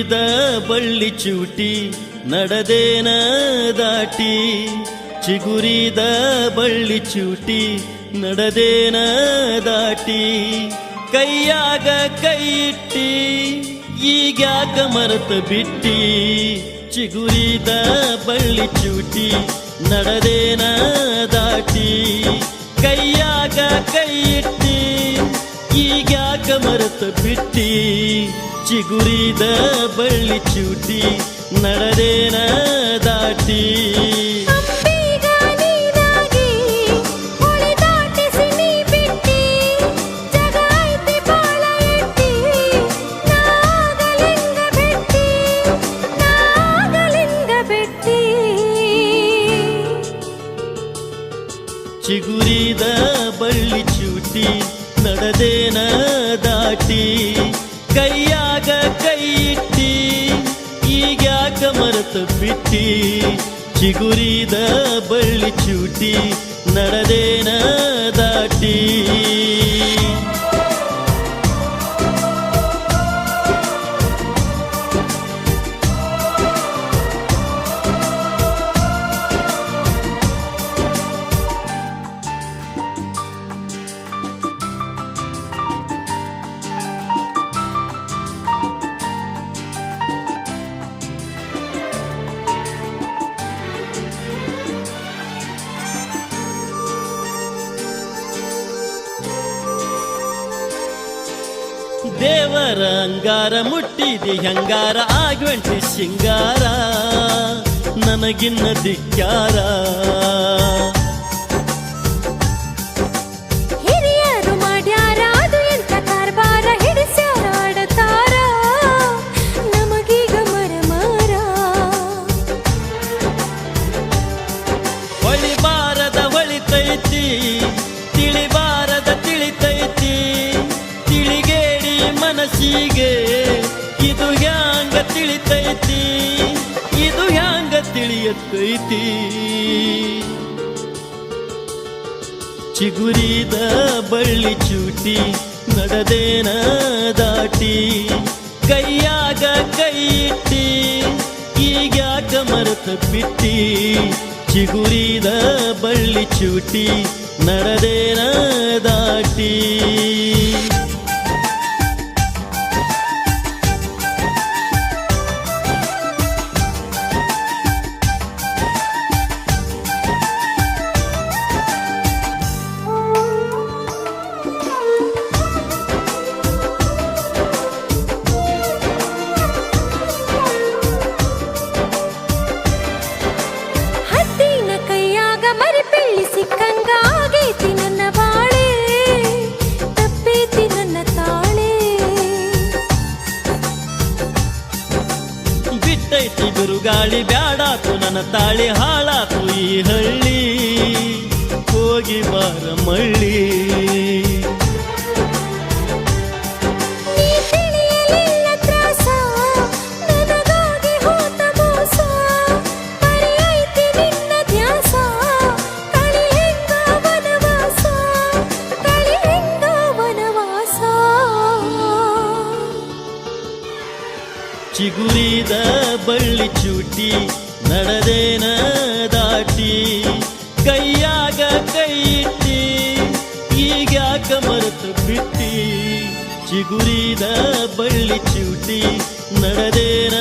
ಚಿಗುರಿದ ಬಳ್ಳಿ ಚೂಟಿ ನಡೆದೇನ ದಾಟಿ, ಚಿಗುರಿದ ಬಳ್ಳಿ ಚೂಟಿ ನಡೆದೇನ ದಾಟಿ, ಕೈಯಾಗ ಕೈ ಇಟ್ಟಿ ಈಗ್ಯಾಕ ಮರೆತ ಬಿಟ್ಟಿ, ಚಿಗುರಿದ ಬಳ್ಳಿ ಚೂಟಿ ನಡೆದೇನ ದಾಟಿ, ಕೈಯಾಗ ಕೈ ಇಟ್ಟಿ ಈಗ್ಯಾಕ ಮರೆತ ಬಿಟ್ಟಿ, ಚಿಗುರಿದ ಬಳ್ಳಿ ಚೂಟಿ ನಡೆದೇನ ದಾಟಿ. ಚಿಗುರಿದ ಬಳ್ಳಿ ಚೂಟಿ ನಡೆದೇನ ದಾಟಿ, ಕೈಯಾಗ ಕೈ ಇಟ್ಟಿ ಈಗ್ಯಾಕ ಮರೆತ ಬಿಟ್ಟಿ, ಚಿಗುರಿದ ಬಳ್ಳಿ ಚೂಟಿ ನಡೆದೇನ ದಾಟಿ. ದೇವರ ಅಂಗಾರ ಮುಟ್ಟಿದಿ ಹಂಗಾರ ಆಗ್ವಂಟಿ ಸಿಂಗಾರ, ನನಗಿನ್ನ ಧಿಕ್ಕಾರ. ಹಿರಿಯರು ಮಾಡ್ಯಾರ ಅದು ಎಂತ ಕಾರ್ಬಾರ, ಹಿಡಿಸ್ಯಾರ ಆಡತಾರ ನಮಗೀಗ ಮರಮಾರ. ಹೊಳಿಬಾರದ ಹೊಳಿತೈತಿ, ತಿಳಿಬಾರದ ತಿಳಿತೈತಿ, ತಿಳಿಗೇಡಿ ಮನಸ್ಸಿಗೆ ಇದು ಹ್ಯಾಂಗ ತಿಳಿತೈತಿ, ಇದು ಹ್ಯಾಂಗ ತಿಳಿಯತೈತಿ. ಚಿಗುರಿದ ಬಳ್ಳಿ ಚೂಟಿ ನಡೆದೇನ ದಾಟಿ, ಕೈಯಾಗ ಕೈ ಇಟ್ಟಿ ಈಗ್ಯಾಕ ಮರೆತ ಬಿಟ್ಟಿ, ಚಿಗುರಿದ ಬಳ್ಳಿ ಚೂಟಿ ನಡೆದೇನ ದಾಟಿ. ಬಿಟ್ಟೈತಿ ಬಿರುಗಾಳಿ ಬ್ಯಾಡಾತು ನನ್ನ ತಾಳಿ, ಹಾಳಾತು ಈ ಹಳ್ಳಿ ಹೋಗಿ ಬಾರ ಮಳ್ಳಿ. ಚಿಗುರಿದ ಬಳ್ಳಿ ಚೂಟಿ ನಡೆದೇನ ದಾಟಿ, ಕೈಯಾಗ ಕೈ ಇಟ್ಟಿ ಈಗ್ಯಾಕ ಮರೆತ ಬಿಟ್ಟಿ, ಚಿಗುರಿದ ಬಳ್ಳಿ ಚೂಟಿ ನಡೆದೇನ